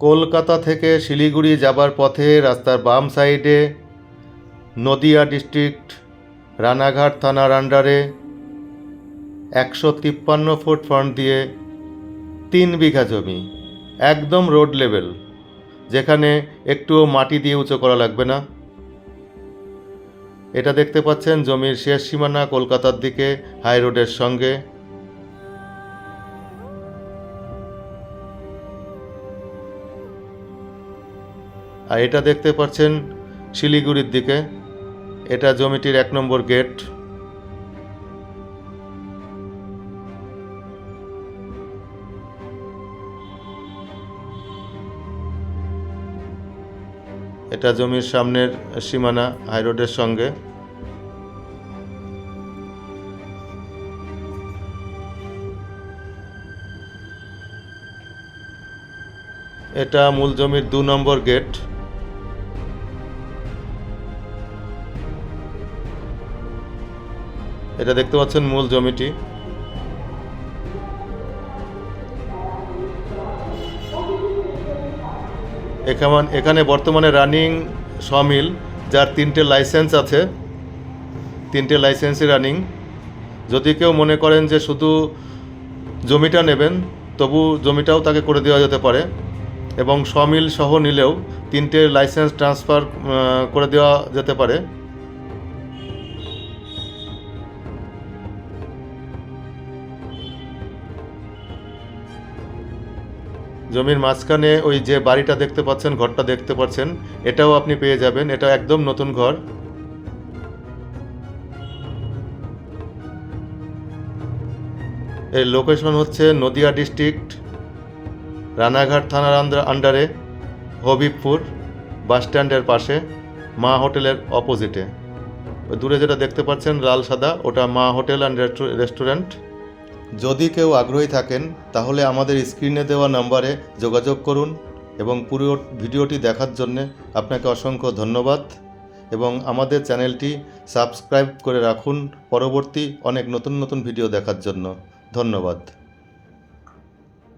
কলকাতা থেকে শিলিগুড়ি যাবার পথে রাস্তার বাম সাইডে নদিয়া ডিস্ট্রিক্ট রানাঘাট থানার আন্ডারে 153 ফুট ফ্রন্ট দিয়ে 3 বিঘা জমি, একদম রোড লেভেল, যেখানে একটুও মাটি দিয়ে উঁচু করা লাগবে না। এটা দেখতে পাচ্ছেন জমির শেষ সীমানা কলকাতার দিকে হাই রোডের সঙ্গে। আর এটা দেখতে পাচ্ছেন শিলিগুড়ির দিকে, এটা জমিটির 1 নম্বর গেট। এটা জমির সামনের সীমানা হাই রোডের সঙ্গে। এটা মূল জমির 2 নম্বর গেট। এটা দেখতে পাচ্ছেন মূল জমিটি। এখানে বর্তমানে রানিং সমিল, যার 3টে লাইসেন্স আছে, 3টে লাইসেন্সই রানিং। যদি কেউ মনে করেন যে শুধু জমিটা নেবেন, তবু জমিটাও তাকে করে দেওয়া যেতে পারে, এবং সমিল সহ নিলেও 3টে লাইসেন্স ট্রান্সফার করে দেওয়া যেতে পারে। জমির মাঝখানে ওই যে বাড়িটা দেখতে পাচ্ছেন, ঘরটা দেখতে পাচ্ছেন, এটাও আপনি পেয়ে যাবেন। এটা একদম নতুন ঘর। এর লোকেশন হচ্ছে নদিয়া ডিস্ট্রিক্ট রানাঘাট থানার আন্ডারে হবিবপুর বাস স্ট্যান্ডের পাশে, মা হোটেলের অপোজিটে। দূরে যেটা দেখতে পাচ্ছেন লাল সাদা, ওটা মা হোটেল অ্যান্ড রেস্টুরেন্ট। যদি কেউ আগ্রহী থাকেন তাহলে আমাদের স্ক্রিনে দেওয়া নম্বরে যোগাযোগ করুন, এবং পুরো ভিডিওটি দেখার জন্যে আপনাকে অসংখ্য ধন্যবাদ, এবং আমাদের চ্যানেলটি সাবস্ক্রাইব করে রাখুন পরবর্তী অনেক নতুন নতুন ভিডিও দেখার জন্য। ধন্যবাদ।